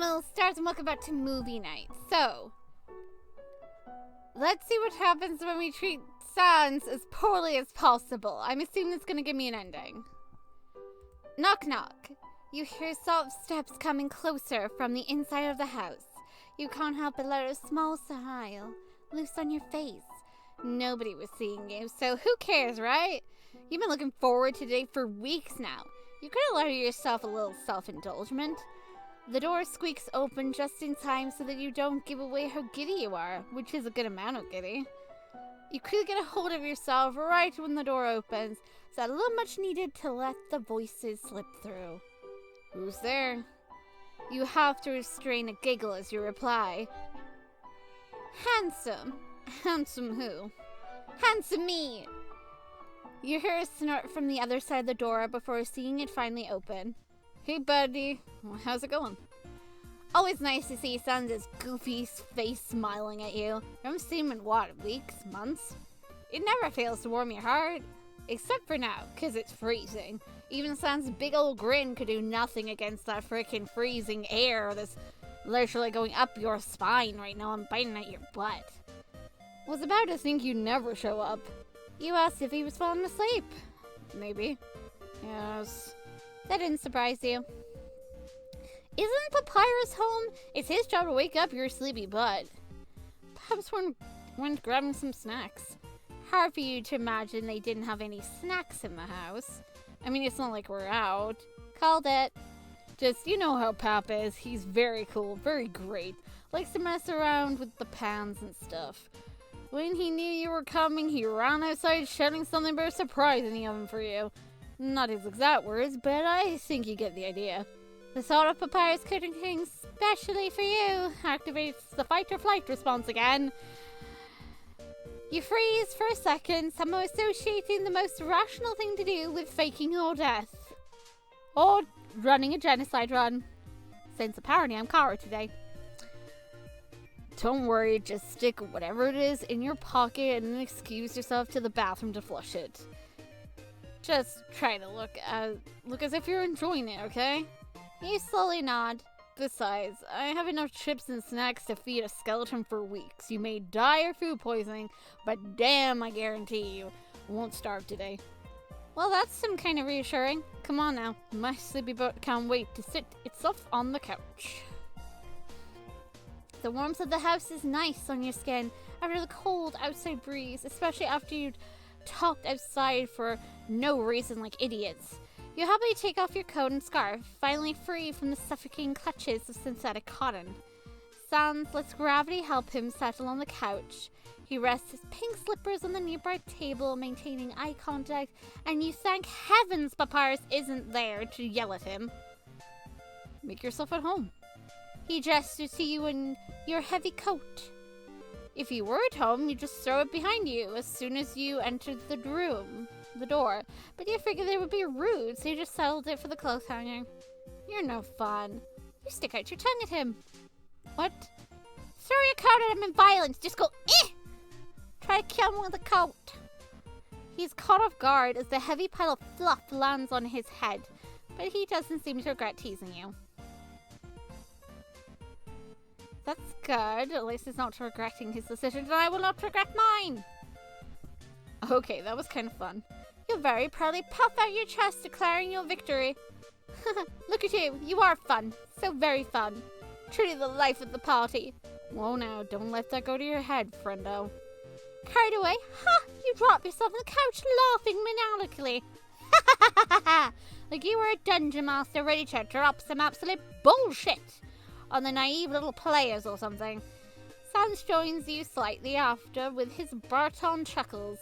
Hello, stars, and welcome back to movie night. So, let's see what happens when we treat Sans as poorly as possible. I'm assuming it's gonna give me an ending. Knock, knock. You hear soft steps coming closer from the inside of the house. You can't help but let a small smile loose on your face. Nobody was seeing you, so who cares, right? You've been looking forward to today for weeks now. You could allow yourself a little self-indulgence. The door squeaks open just in time so that you don't give away how giddy you are, which is a good amount of giddy. You quickly get a hold of yourself right when the door opens, so a little much needed to let the voices slip through. Who's there? You have to restrain a giggle as you reply. Handsome. Handsome who? Handsome me! You hear a snort from the other side of the door before seeing it finally open. Hey, buddy. How's it going? Always nice to see Sans' goofy face smiling at you. You haven't seen him in what, weeks, months? It never fails to warm your heart. Except for now, 'cause it's freezing. Even Sans' big old grin could do nothing against that frickin' freezing air that's literally going up your spine right now and biting at your butt. Was about to think you'd never show up. You asked if he was falling asleep. Maybe. Yes. That didn't surprise you. Isn't Papyrus home? It's his job to wake up your sleepy butt. Perhaps went grabbing some snacks. Hard for you to imagine they didn't have any snacks in the house. I mean, it's not like we're out. Called it. Just, you know how Pap is. He's very cool, very great. Likes to mess around with the pans and stuff. When he knew you were coming, he ran outside shouting something about a surprise in the oven for you. Not his exact words, but I think you get the idea. The thought of Papyrus cooking things specially for you activates the fight or flight response again. You freeze for a second, somehow associating the most rational thing to do with faking your death. Or running a genocide run. Since apparently I'm Kara today. Don't worry, just stick whatever it is in your pocket and excuse yourself to the bathroom to flush it. Just try to look as if you're enjoying it, okay? You slowly nod. Besides, I have enough chips and snacks to feed a skeleton for weeks. You may die of food poisoning, but damn, I guarantee you won't starve today. Well, that's some kind of reassuring. Come on now. My sleepy butt can't wait to sit itself on the couch. The warmth of the house is nice on your skin after the cold outside breeze, especially after you'd talked outside for no reason like idiots. You happily take off your coat and scarf, finally free from the suffocating clutches of synthetic cotton. Sans lets gravity help him settle on the couch. He rests his pink slippers on the nearby table, maintaining eye contact, and you thank heavens Papyrus isn't there to yell at him. Make yourself at home. He gestures to you in your heavy coat. If you were at home, you just throw it behind you as soon as you entered the door. But you figured it would be rude, so you just settled it for the clothes hanger. You're no fun. You stick out your tongue at him. What? Throw your coat at him in violence. Just go, eh! Try to kill him with a coat. He's caught off guard as the heavy pile of fluff lands on his head, but he doesn't seem to regret teasing you. That's good. At least he's not regretting his decision, and I will not regret mine. Okay, that was kind of fun. You very proudly puff out your chest, declaring your victory. Look at you. You are fun. So very fun. Truly the life of the party. Whoa now, don't let that go to your head, friendo. Carried away? Ha! You drop yourself on the couch, laughing maniacally. Like you were a dungeon master ready to drop some absolute bullshit on the naive little players or something. Sans joins you slightly after with his baritone chuckles.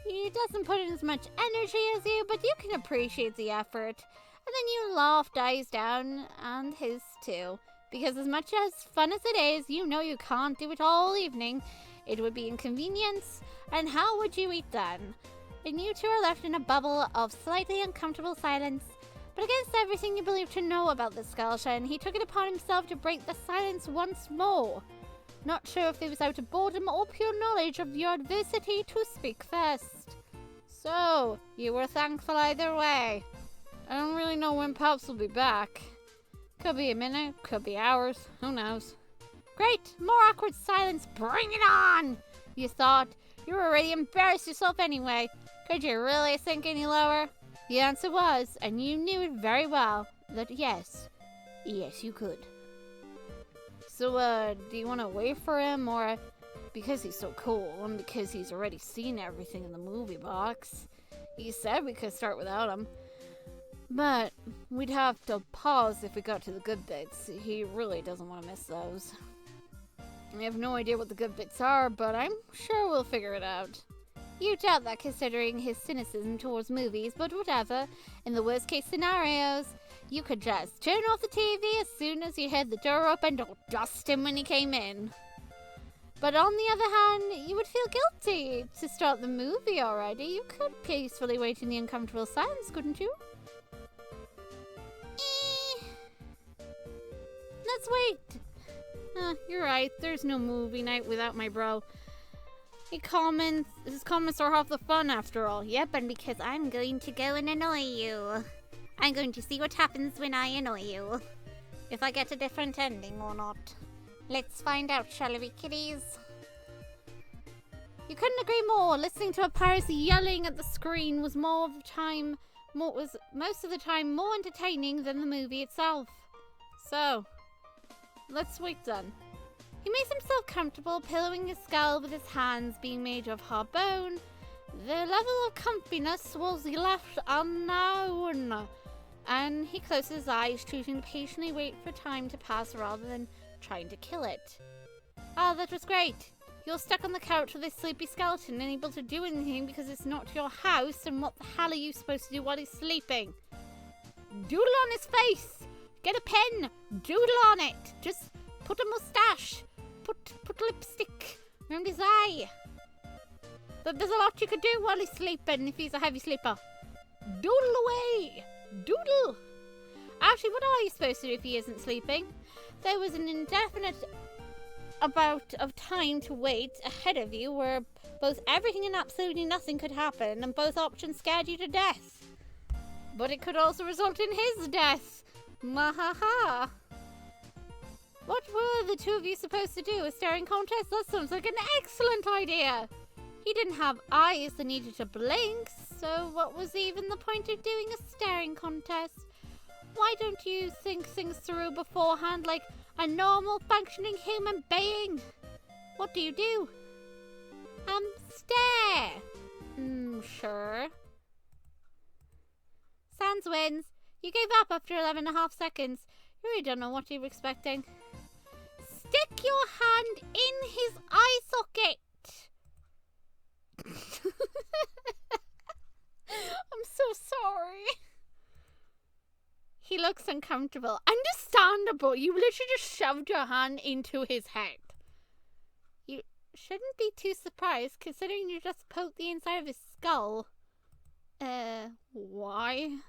He doesn't put in as much energy as you, but you can appreciate the effort. And then your laugh dies down, and his too. Because as much as fun as it is, you know you can't do it all evening. It would be inconvenience, and how would you eat then? And you two are left in a bubble of slightly uncomfortable silence. But against everything you believe to know about the skeleton, he took it upon himself to break the silence once more. Not sure if it was out of boredom or pure knowledge of your adversity to speak first. So, you were thankful either way. I don't really know when Pops will be back. Could be a minute, could be hours, who knows. Great, more awkward silence, bring it on! You thought. You were already embarrassed yourself anyway. Could you really sink any lower? The answer was, and you knew it very well, that yes. Yes, you could. So, do you want to wait for him, or because he's so cool, and because he's already seen everything in the movie box? He said we could start without him. But we'd have to pause if we got to the good bits. He really doesn't want to miss those. I have no idea what the good bits are, but I'm sure we'll figure it out. You doubt that considering his cynicism towards movies, but whatever. In the worst case scenarios, you could just turn off the TV as soon as you heard the door open or dust him when he came in. But on the other hand, you would feel guilty to start the movie already. You could peacefully wait in the uncomfortable silence, couldn't you? Let's wait. You're right. There's no movie night without my bro. His comments are half the fun after all. Yep, and because I'm going to go and annoy you. I'm going to see what happens when I annoy you. If I get a different ending or not. Let's find out, shall we, kiddies? You couldn't agree more. Listening to Papyrus yelling at the screen was most of the time more entertaining than the movie itself. So, let's wait then. He makes himself comfortable, pillowing his skull with his hands being made of hard bone. The level of comfiness was left unknown, and he closes his eyes, choosing to patiently wait for time to pass rather than trying to kill it. Ah, that was great. You're stuck on the couch with this sleepy skeleton, unable to do anything because it's not your house, and what the hell are you supposed to do while he's sleeping? Doodle on his face! Get a pen! Doodle on it! Just put a mustache! Put lipstick around his eye! But there's a lot you could do while he's sleeping if he's a heavy sleeper. Doodle away! Doodle! Actually, what are you supposed to do if he isn't sleeping? There was an indefinite amount of time to wait ahead of you where both everything and absolutely nothing could happen, and both options scared you to death. But it could also result in his death. Mahaha. What were the two of you supposed to do? A staring contest? That sounds like an excellent idea. He didn't have eyes that needed to blink, so what was even the point of doing a staring contest? Why don't you think things through beforehand like a normal functioning human being? What do? Stare. Sure. Sans wins. You gave up after 11.5 seconds. You really don't know what you were expecting. Stick your hand in his eye socket. I'm so sorry. He looks uncomfortable. Understandable. You literally just shoved your hand into his head. You shouldn't be too surprised considering you just poked the inside of his skull. Why?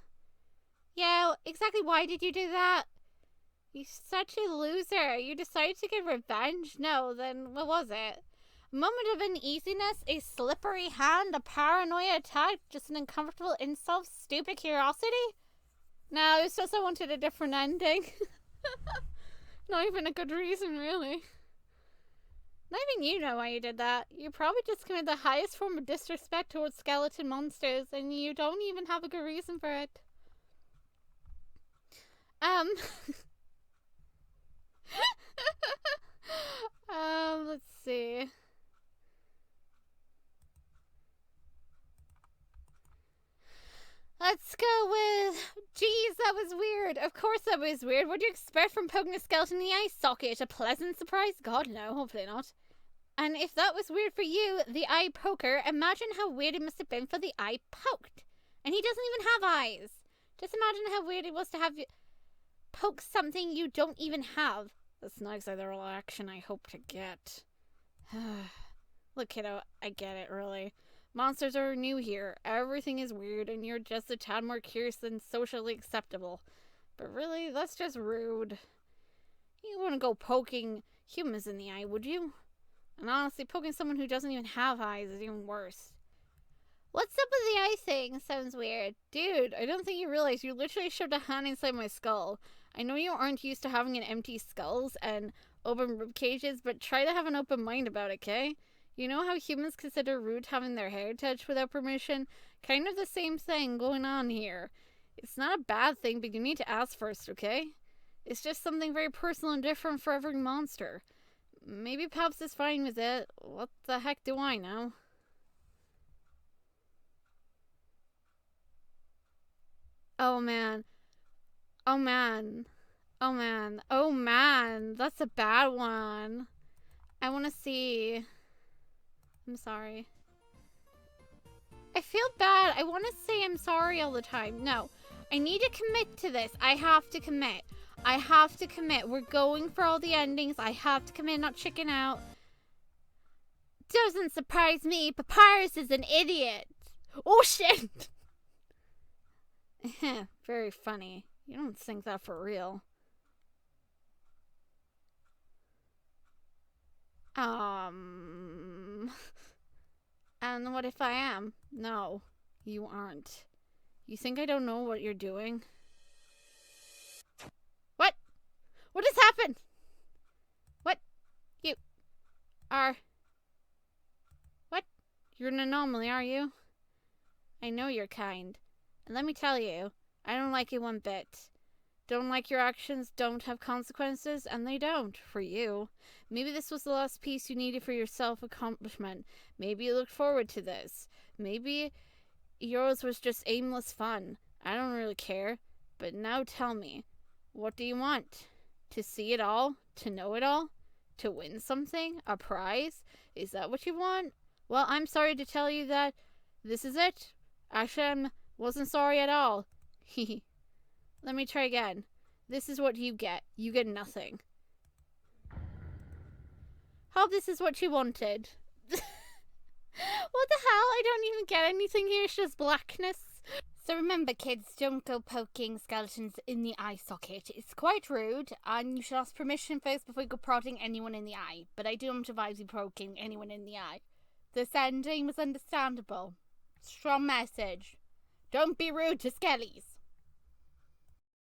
Yeah, exactly why did you do that? You're such a loser. You decided to get revenge? No, then what was it? A moment of uneasiness, a slippery hand, a paranoia attack, just an uncomfortable insult, stupid curiosity? No, it's just I wanted a different ending. Not even a good reason, really. Not even you know why you did that. You probably just committed the highest form of disrespect towards skeleton monsters, and you don't even have a good reason for it. Let's see. Let's go with... Geez, that was weird. Of course that was weird. What do you expect from poking a skeleton in the eye socket? A pleasant surprise? God, no. Hopefully not. And if that was weird for you, the eye poker, imagine how weird it must have been for the eye poked. And he doesn't even have eyes. Just imagine how weird it was to have you poke something you don't even have. That's not exactly the reaction I hope to get. Look, kiddo, I get it, really. Monsters are new here. Everything is weird, and you're just a tad more curious than socially acceptable. But really, that's just rude. You wouldn't go poking humans in the eye, would you? And honestly, poking someone who doesn't even have eyes is even worse. What's up with the eye thing? Sounds weird. Dude, I don't think you realize you literally shoved a hand inside my skull. I know you aren't used to having an empty skulls and open rib cages, but try to have an open mind about it, okay? You know how humans consider rude having their hair touched without permission? Kind of the same thing going on here. It's not a bad thing, but you need to ask first, okay? It's just something very personal and different for every monster. Maybe Pops is fine with it. What the heck do I know? Oh man. Oh man. Oh man. Oh man. That's a bad one. I want to see. I'm sorry. I feel bad. I want to say I'm sorry all the time. No. I need to commit to this. I have to commit. I have to commit. We're going for all the endings. I have to commit, not chicken out. Doesn't surprise me. Papyrus is an idiot. Oh, shit. Very funny. You don't think that for real. And what if I am? No, you aren't. You think I don't know what you're doing? What? What has happened? What? You are... What? You're an anomaly, are you? I know you're kind. And let me tell you, I don't like you one bit. Don't like your actions don't have consequences, and they don't, for you. Maybe this was the last piece you needed for your self-accomplishment. Maybe you looked forward to this. Maybe yours was just aimless fun. I don't really care. But now tell me, what do you want? To see it all? To know it all? To win something? A prize? Is that what you want? Well, I'm sorry to tell you that this is it. Actually, I wasn't sorry at all. Hehe. Let me try again. This is what you get. You get nothing. Hope this is what you wanted. What the hell? I don't even get anything here. It's just blackness. So remember, kids, don't go poking skeletons in the eye socket. It's quite rude, and you should ask permission first before you go prodding anyone in the eye. But I don't advise you poking anyone in the eye. This ending was understandable. Strong message. Don't be rude to skellies.